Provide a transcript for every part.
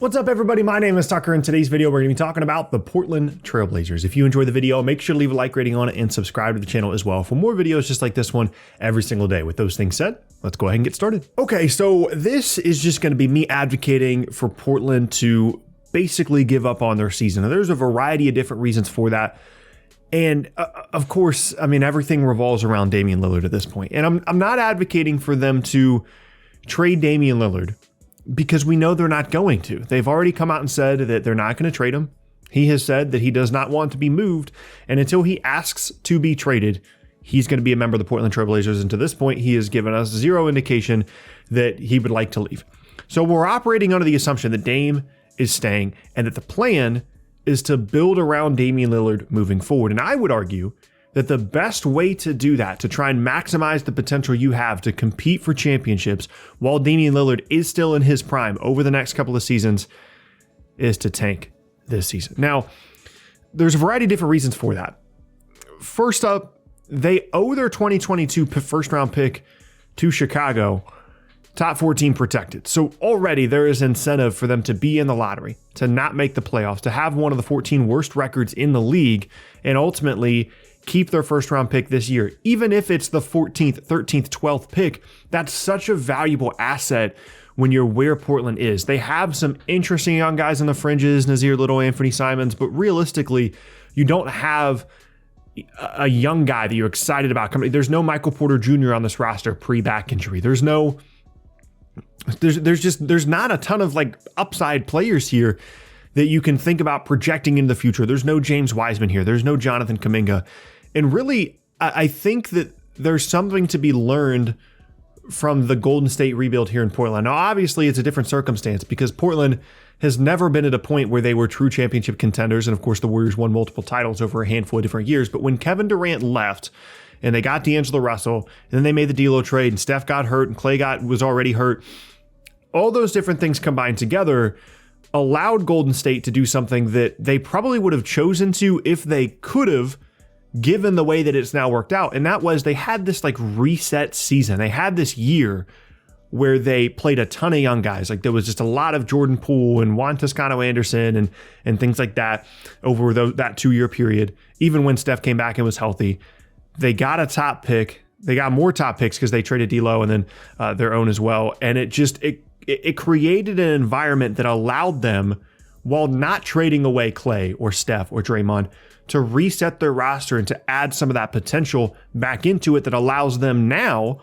What's up, everybody? My name is Tucker. In today's video, we're going to be talking about the Portland Trailblazers. If you enjoyed the video, make sure to leave a like rating on it and subscribe to the channel as well for more videos just like this one every single day. With those things said, let's go ahead and get started. Okay, so this is just going to be me advocating for Portland to basically give up on their season. Now, there's a variety of different reasons for that. And of course, I mean, everything revolves around Damian Lillard at this point. And I'm not advocating for them to trade Damian Lillard, because we know they're not going to. They've already come out and said that they're not going to trade him. He has said that he does not want to be moved. And until he asks to be traded, he's going to be a member of the Portland Trailblazers. And to this point, he has given us zero indication that he would like to leave. So we're operating under the assumption that Dame is staying and that the plan is to build around Damian Lillard moving forward. And I would argue that the best way to do that, to try and maximize the potential you have to compete for championships while Damian Lillard is still in his prime over the next couple of seasons, is to tank this season. Now, there's a variety of different reasons for that. First up, they owe their 2022 first round pick to Chicago, top 14 protected. So already there is incentive for them to be in the lottery, to not make the playoffs, to have one of the 14 worst records in the league, and ultimately keep their first round pick this year. Even if it's the 14th, 13th, 12th pick, that's such a valuable asset when you're where Portland is. They have some interesting young guys on the fringes, Nazir Little, Anthony Simons, but realistically, you don't have a young guy that you're excited about coming. There's no Michael Porter Jr. on this roster pre-back injury. There's not a ton of like upside players here that you can think about projecting into the future. There's no James Wiseman here. There's no Jonathan Kuminga. And really, I think that there's something to be learned from the Golden State rebuild here in Portland. Now, obviously, it's a different circumstance because Portland has never been at a point where they were true championship contenders. And of course, the Warriors won multiple titles over a handful of different years. But when Kevin Durant left and they got D'Angelo Russell, and then they made the D'Lo trade and Steph got hurt and Clay was already hurt, all those different things combined together allowed Golden State to do something that they probably would have chosen to if they could have, given the way that it's now worked out. And that was, they had this like reset season. They had this year where they played a ton of young guys. Like there was just a lot of Jordan Poole and Juan Toscano Anderson and things like that over that 2-year period. Even when Steph came back and was healthy, they got a top pick. They got more top picks because they traded D'Lo and then their own as well. And it created an environment that allowed them, while not trading away Clay or Steph or Draymond, to reset their roster and to add some of that potential back into it that allows them now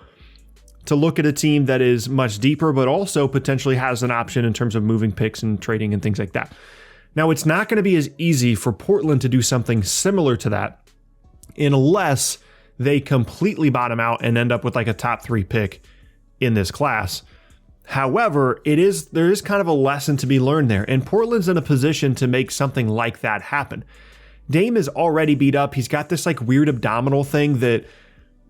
to look at a team that is much deeper, but also potentially has an option in terms of moving picks and trading and things like that. Now, it's not going to be as easy for Portland to do something similar to that unless they completely bottom out and end up with like a top 3 pick in this class. However, there is kind of a lesson to be learned there, and Portland's in a position to make something like that happen. Dame is already beat up. He's got this like weird abdominal thing that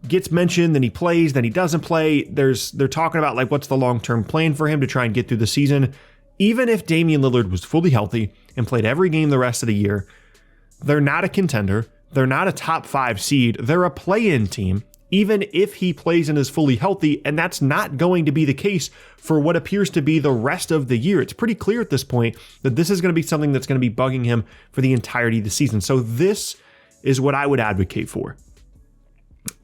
gets mentioned, then he plays, then he doesn't play. They're talking about like what's the long-term plan for him to try and get through the season. Even if Damian Lillard was fully healthy and played every game the rest of the year, they're not a contender. They're not a top 5 seed. They're a play-in team, even if he plays and is fully healthy, and that's not going to be the case for what appears to be the rest of the year. It's pretty clear at this point that this is going to be something that's going to be bugging him for the entirety of the season. So this is what I would advocate for.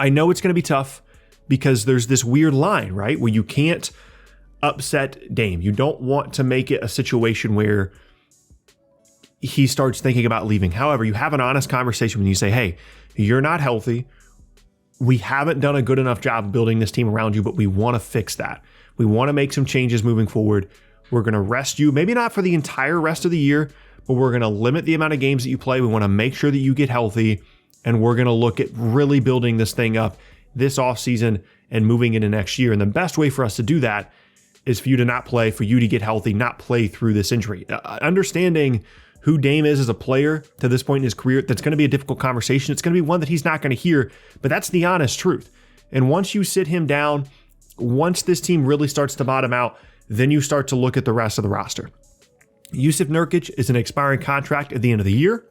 I know it's going to be tough because there's this weird line, right, where you can't upset Dame. You don't want to make it a situation where he starts thinking about leaving. However, you have an honest conversation when you say, hey, you're not healthy. We haven't done a good enough job of building this team around you, but we want to fix that. We want to make some changes moving forward. We're going to rest you, maybe not for the entire rest of the year, but we're going to limit the amount of games that you play. We want to make sure that you get healthy, and we're going to look at really building this thing up this offseason and moving into next year. And the best way for us to do that is for you to not play, for you to get healthy, not play through this injury. Understanding who Dame is as a player to this point in his career, that's going to be a difficult conversation. It's going to be one that he's not going to hear, but that's the honest truth. And once you sit him down, once this team really starts to bottom out, then you start to look at the rest of the roster. Yusuf Nurkic is an expiring contract at the end of the year.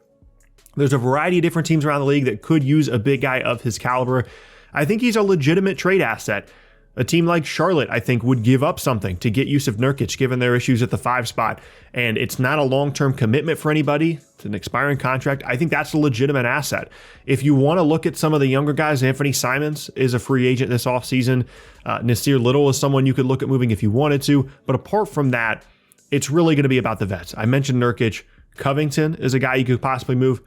There's a variety of different teams around the league that could use a big guy of his caliber. I think he's a legitimate trade asset. A team like Charlotte, I think, would give up something to get Jusuf Nurkic, given their issues at the 5 spot. And it's not a long-term commitment for anybody. It's an expiring contract. I think that's a legitimate asset. If you want to look at some of the younger guys, Anthony Simons is a free agent this offseason. Nasir Little is someone you could look at moving if you wanted to. But apart from that, it's really going to be about the vets. I mentioned Nurkic. Covington is a guy you could possibly move.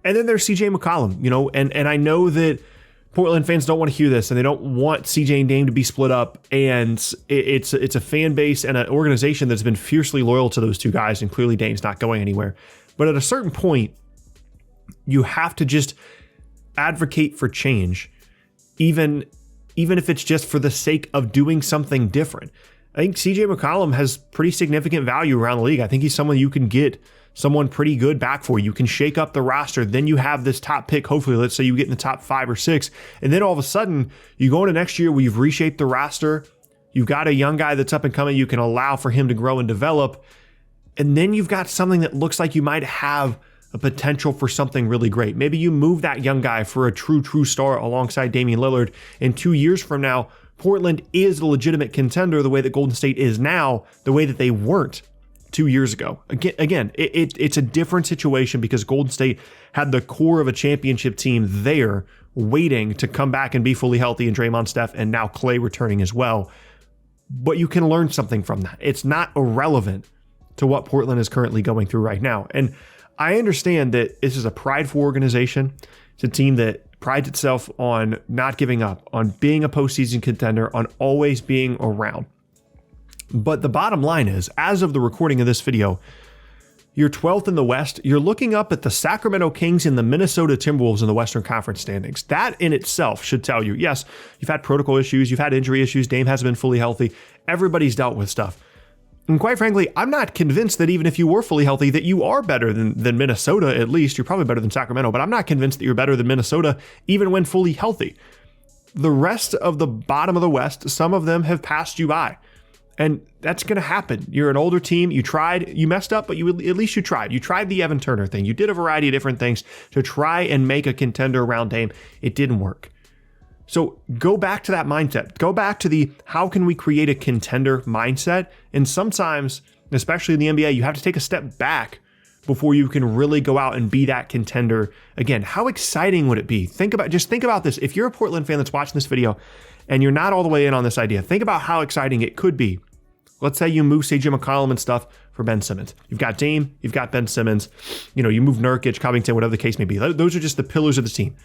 And then there's CJ McCollum, and I know that Portland fans don't want to hear this, and they don't want CJ and Dame to be split up. And it's a fan base and an organization that's been fiercely loyal to those two guys, and clearly Dame's not going anywhere. But at a certain point, you have to just advocate for change, even if it's just for the sake of doing something different. I think CJ McCollum has pretty significant value around the league. I think he's someone you can get someone pretty good back for. You can shake up the roster. Then you have this top pick. Hopefully, let's say you get in the top 5 or 6. And then all of a sudden, you go into next year where you've reshaped the roster. You've got a young guy that's up and coming. You can allow for him to grow and develop. And then you've got something that looks like you might have a potential for something really great. Maybe you move that young guy for a true star alongside Damian Lillard. And 2 years from now, Portland is a legitimate contender the way that Golden State is now, the way that they weren't 2 years ago. Again, it's a different situation because Golden State had the core of a championship team there waiting to come back and be fully healthy, and Draymond, Steph, and now Klay returning as well. But you can learn something from that. It's not irrelevant to what Portland is currently going through right now. And I understand that this is a prideful organization. It's a team that prides itself on not giving up, on being a postseason contender, on always being around. But the bottom line is, as of the recording of this video, you're 12th in the West. You're looking up at the Sacramento Kings and the Minnesota Timberwolves in the Western Conference standings. That in itself should tell you, yes, you've had protocol issues, you've had injury issues, Dame hasn't been fully healthy. Everybody's dealt with stuff. And quite frankly, I'm not convinced that even if you were fully healthy, that you are better than Minnesota, at least. You're probably better than Sacramento, but I'm not convinced that you're better than Minnesota, even when fully healthy. The rest of the bottom of the West, some of them have passed you by. And that's going to happen. You're an older team. You tried, you messed up, but at least you tried. You tried the Evan Turner thing. You did a variety of different things to try and make a contender around Dame. It didn't work. So go back to that mindset. Go back to the how can we create a contender mindset? And sometimes, especially in the NBA, you have to take a step back before you can really go out and be that contender again. How exciting would it be? Think about this. If you're a Portland fan that's watching this video and you're not all the way in on this idea, think about how exciting it could be. Let's say you move CJ McCollum and stuff for Ben Simmons. You've got Dame, you've got Ben Simmons, you move Nurkic, Covington, whatever the case may be. Those are just the pillars of the team.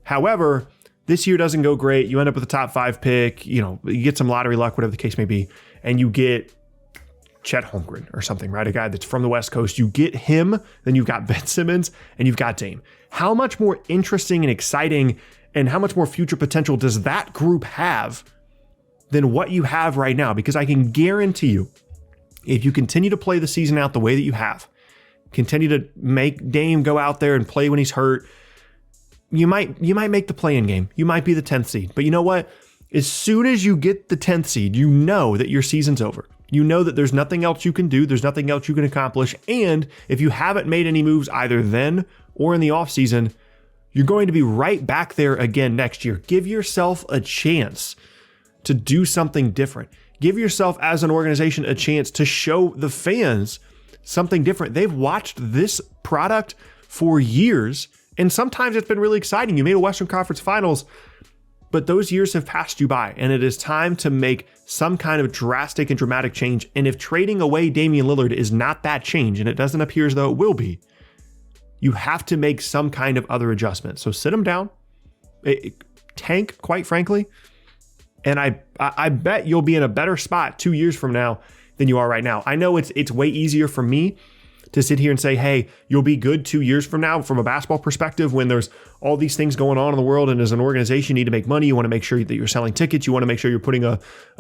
However, this year doesn't go great. You end up with a top 5 pick, you get some lottery luck, whatever the case may be, and you get Chet Holmgren or something, right? A guy that's from the West Coast. You get him, then you've got Ben Simmons, and you've got Dame. How much more interesting and exciting and how much more future potential does that group have than what you have right now? Because I can guarantee you, if you continue to play the season out the way that you have, continue to make Dame go out there and play when he's hurt, you might make the play-in game. You might be the 10th seed. But you know what? As soon as you get the 10th seed, you know that your season's over. You know that there's nothing else you can do. There's nothing else you can accomplish. And if you haven't made any moves either then or in the offseason, you're going to be right back there again next year. Give yourself a chance to do something different. Give yourself as an organization a chance to show the fans something different. They've watched this product for years, and sometimes it's been really exciting. You made a Western Conference Finals, but those years have passed you by, and it is time to make some kind of drastic and dramatic change. And if trading away Damian Lillard is not that change, and it doesn't appear as though it will be, you have to make some kind of other adjustment. So sit him down, tank, quite frankly, and I bet you'll be in a better spot 2 years from now than you are right now. I know it's way easier for me to sit here and say, hey, you'll be good 2 years from now from a basketball perspective when there's all these things going on in the world, and as an organization, you need to make money. You want to make sure that you're selling tickets. You want to make sure you're putting a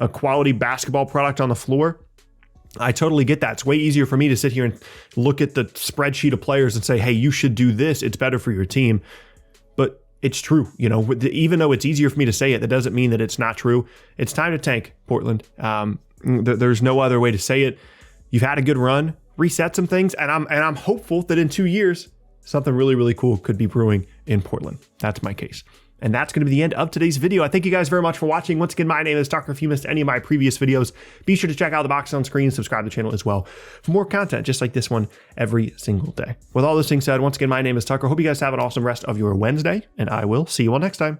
quality basketball product on the floor. I totally get that. It's way easier for me to sit here and look at the spreadsheet of players and say, hey, you should do this. It's better for your team. But it's true. Even though it's easier for me to say it, that doesn't mean that it's not true. It's time to tank, Portland. There's no other way to say it. You've had a good run. Reset some things, and I'm hopeful that in 2 years, something really, really cool could be brewing in Portland. That's my case. And that's going to be the end of today's video. I thank you guys very much for watching. Once again, my name is Tucker. If you missed any of my previous videos, be sure to check out the box on screen, subscribe to the channel as well for more content just like this one every single day. With all those things said, once again, my name is Tucker. Hope you guys have an awesome rest of your Wednesday, and I will see you all next time.